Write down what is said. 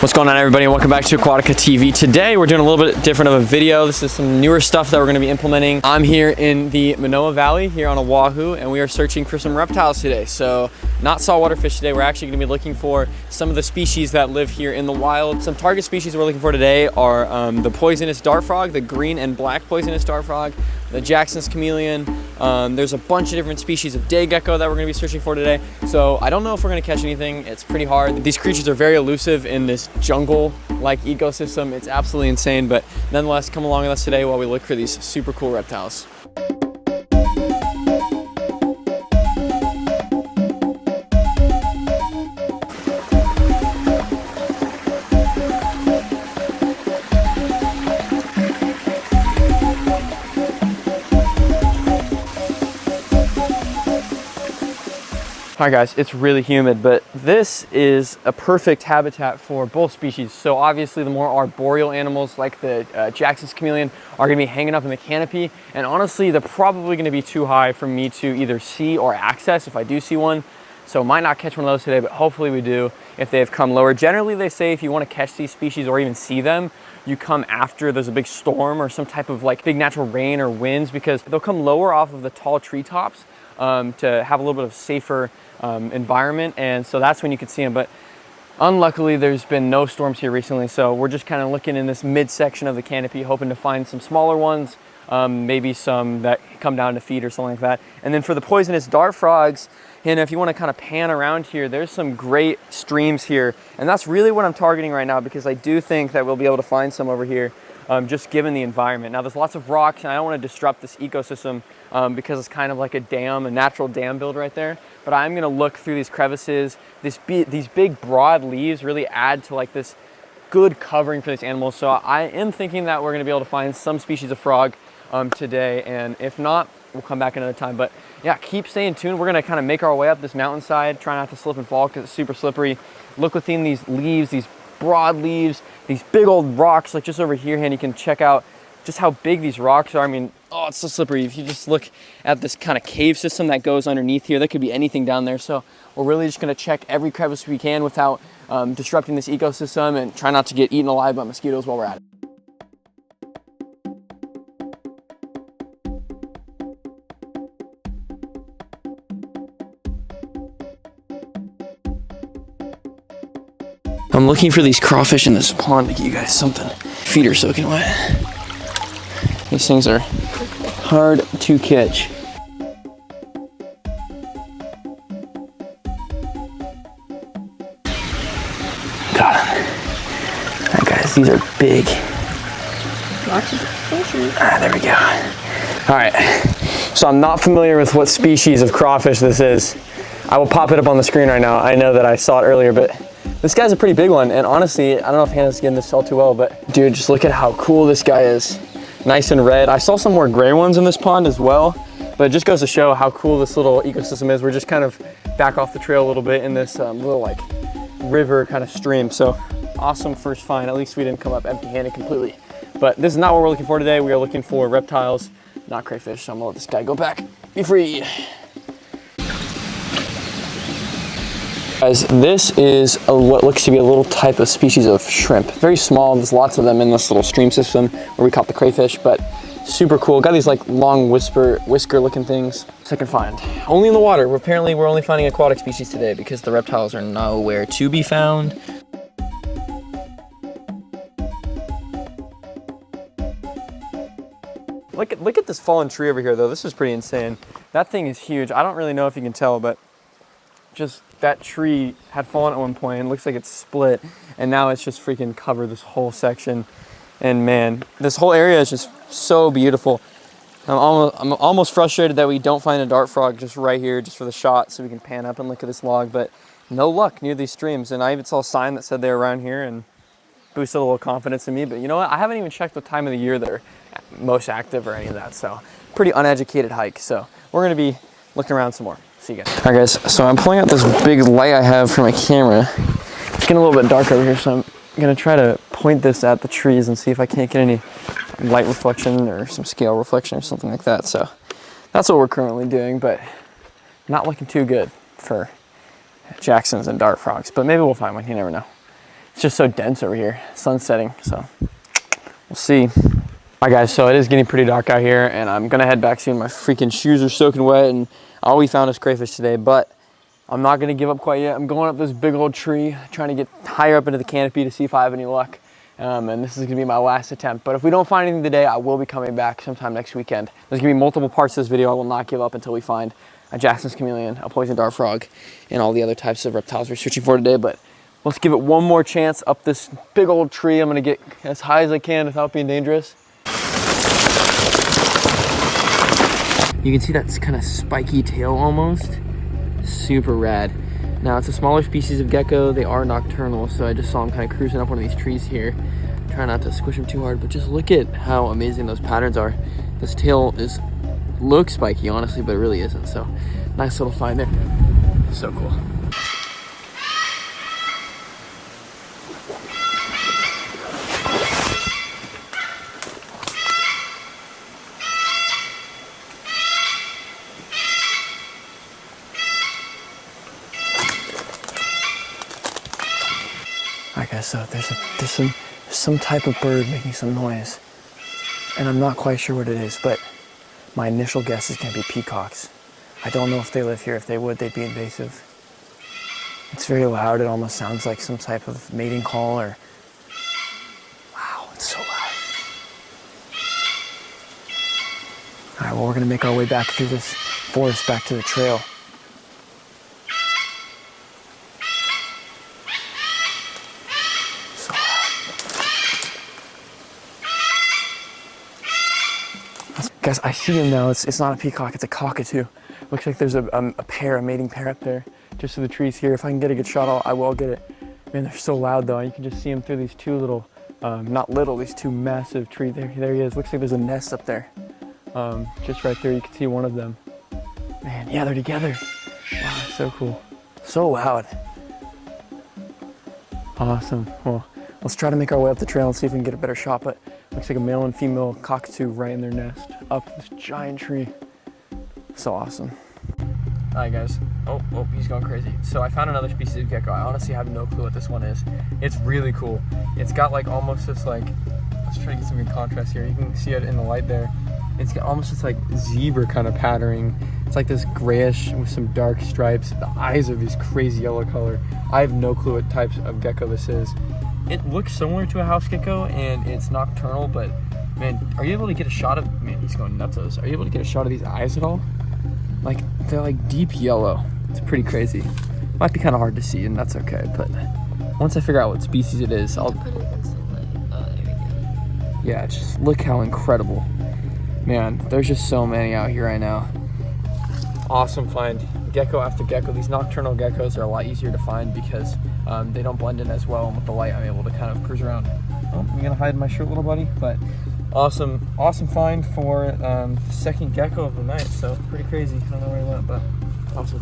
What's going on, everybody, and welcome back to Aquatica TV. Today we're doing a little bit different of a video. This is some newer stuff that we're going to be implementing. I'm here in the Manoa Valley here on Oahu, and we are searching for some reptiles today. So not saltwater fish today. We're actually going to be looking for some of the species that live here in the wild. Some target species we're looking for today are the poisonous dart frog, the green and black poisonous dart frog, the Jackson's chameleon. There's a bunch of different species of day gecko that we're going to be searching for today. So I don't know if we're going to catch anything. It's pretty hard. These creatures are very elusive in this jungle-like ecosystem. It's absolutely insane, but nonetheless, come along with us today while we look for these super cool reptiles. All right guys, it's really humid, but this is a perfect habitat for both species. So obviously the more arboreal animals like the Jackson's chameleon are gonna be hanging up in the canopy. And honestly, they're probably gonna be too high for me to either see or access if I do see one. So might not catch one of those today, but hopefully we do if they've come lower. Generally, they say if you wanna catch these species or even see them, you come after there's a big storm or some type of like big natural rain or winds, because they'll come lower off of the tall treetops to have a little bit of safer environment, and so that's when you can see them. But unluckily there's been no storms here recently, so we're just kind of looking in this midsection of the canopy, hoping to find some smaller ones, maybe some that come down to feed or something like that. And then for the poisonous dart frogs, and if you want to kind of pan around here, there's some great streams here, and that's really what I'm targeting right now, because I do think that we'll be able to find some over here, just given the environment. Now there's lots of rocks, and I don't want to disrupt this ecosystem because it's kind of like a dam, a natural dam build right there. But I'm going to look through these crevices. These big broad leaves really add to like this good covering for these animals. So I am thinking that we're going to be able to find some species of frog today, and if not, we'll come back another time. But yeah, keep staying tuned. We're going to kind of make our way up this mountainside, try not to slip and fall because it's super slippery. Look within these leaves, these broad leaves, these big old rocks like just over here, and you can check out just how big these rocks are. I mean, oh, it's so slippery. If you just look at this kind of cave system that goes underneath here, there could be anything down there. So we're really just going to check every crevice we can without disrupting this ecosystem, and try not to get eaten alive by mosquitoes while we're at it. I'm looking for these crawfish in this pond to get you guys something. Feet are soaking wet. These things are hard to catch. Got them. All right, guys, these are big. Lots of fishes. Ah, there we go. All right, so I'm not familiar with what species of crawfish this is. I will pop it up on the screen right now. I know that I saw it earlier, but this guy's a pretty big one. And honestly, I don't know if Hannah's getting this all too well, but dude, just look at how cool this guy is. Nice and red. I saw some more gray ones in this pond as well, but it just goes to show how cool this little ecosystem is. We're just kind of back off the trail a little bit in this little like river kind of stream. So awesome first find. At least we didn't come up empty-handed completely. But this is not what we're looking for today. We are looking for reptiles, not crayfish. So I'm gonna let this guy go back. Be free. Guys, this is what looks to be a little type of species of shrimp. Very small. There's lots of them in this little stream system where we caught the crayfish, but super cool. Got these like long whisker looking things. Second find. Only in the water. Apparently we're only finding aquatic species today because the reptiles are nowhere to be found. Look at this fallen tree over here though. This is pretty insane. That thing is huge. I don't really know if you can tell, but just that tree had fallen at one point and it looks like it's split, and now it's just freaking covered this whole section. And man, this whole area is just so beautiful. I'm almost frustrated that we don't find a dart frog just right here, just for the shot, so we can pan up and look at this log, but no luck near these streams. And I even saw a sign that said they're around here and boosted a little confidence in me. But you know what? I haven't even checked the time of the year they're most active or any of that. So pretty uneducated hike. So we're gonna be looking around some more. See you guys. All right guys, so I'm pulling out this big light I have for my camera. It's getting a little bit dark over here, so I'm gonna try to point this at the trees and see if I can't get any light reflection or some scale reflection or something like that. So that's what we're currently doing, but not looking too good for Jacksons and dart frogs, but maybe we'll find one, you never know. It's just so dense over here. Sun's setting, so we'll see. All right, guys, so it is getting pretty dark out here, and I'm gonna head back soon. My freaking shoes are soaking wet, and all we found is crayfish today, but I'm not gonna give up quite yet. I'm going up this big old tree, trying to get higher up into the canopy to see if I have any luck. And this is gonna be my last attempt. But if we don't find anything today, I will be coming back sometime next weekend. There's gonna be multiple parts to this video. I will not give up until we find a Jackson's chameleon, a poison dart frog, and all the other types of reptiles we're searching for today. But let's give it one more chance up this big old tree. I'm gonna get as high as I can without being dangerous. You can see that kind of spiky tail almost. Super rad. Now it's a smaller species of gecko. They are nocturnal, so I just saw them kind of cruising up one of these trees here. Try not to squish them too hard, but just look at how amazing those patterns are. This tail looks spiky, honestly, but it really isn't. So nice little find there. So cool. Alright guys, so there's some type of bird making some noise, and I'm not quite sure what it is, but my initial guess is gonna be peacocks. I don't know if they live here. If they would, they'd be invasive. It's very loud. It almost sounds like some type of mating call, or wow, it's so loud. Alright, well, we're gonna make our way back through this forest back to the trail. Guys, I see him now. It's not a peacock, it's a cockatoo. Looks like there's a mating pair up there, just to the trees here. If I can get a good shot, I will get it. Man, they're so loud though. You can just see them through these two little, these two massive trees. There he is. Looks like there's a nest up there. Just right there, you can see one of them. Man, yeah, they're together. Wow, so cool. So loud. Awesome. Well, let's try to make our way up the trail and see if we can get a better shot, but looks like a male and female cockatoo right in their nest up this giant tree. So awesome. All right, guys. Oh, he's going crazy. So I found another species of gecko. I honestly have no clue what this one is. It's really cool. It's got like almost this like, let's try to get some good contrast here. You can see it in the light there. It's got almost this like zebra kind of patterning. It's like this grayish with some dark stripes. The eyes are these crazy yellow color. I have no clue what types of gecko this is. It looks similar to a house gecko, and it's nocturnal, but man, are you able to get a shot of, man, he's going nutsos. Are you able to get a shot of these eyes at all? Like, they're like deep yellow. It's pretty crazy. Might be kind of hard to see, and that's okay, but once I figure out what species it is, I'll put it against the light. Oh, there we go. Yeah, just look how incredible. Man, there's just so many out here right now. Awesome find. Gecko after gecko. These nocturnal geckos are a lot easier to find because they don't blend in as well, and with the light I'm able to kind of cruise around. Oh, I'm gonna hide my shirt, little buddy, but awesome find for the second gecko of the night. So pretty crazy. I don't know where he went, but awesome.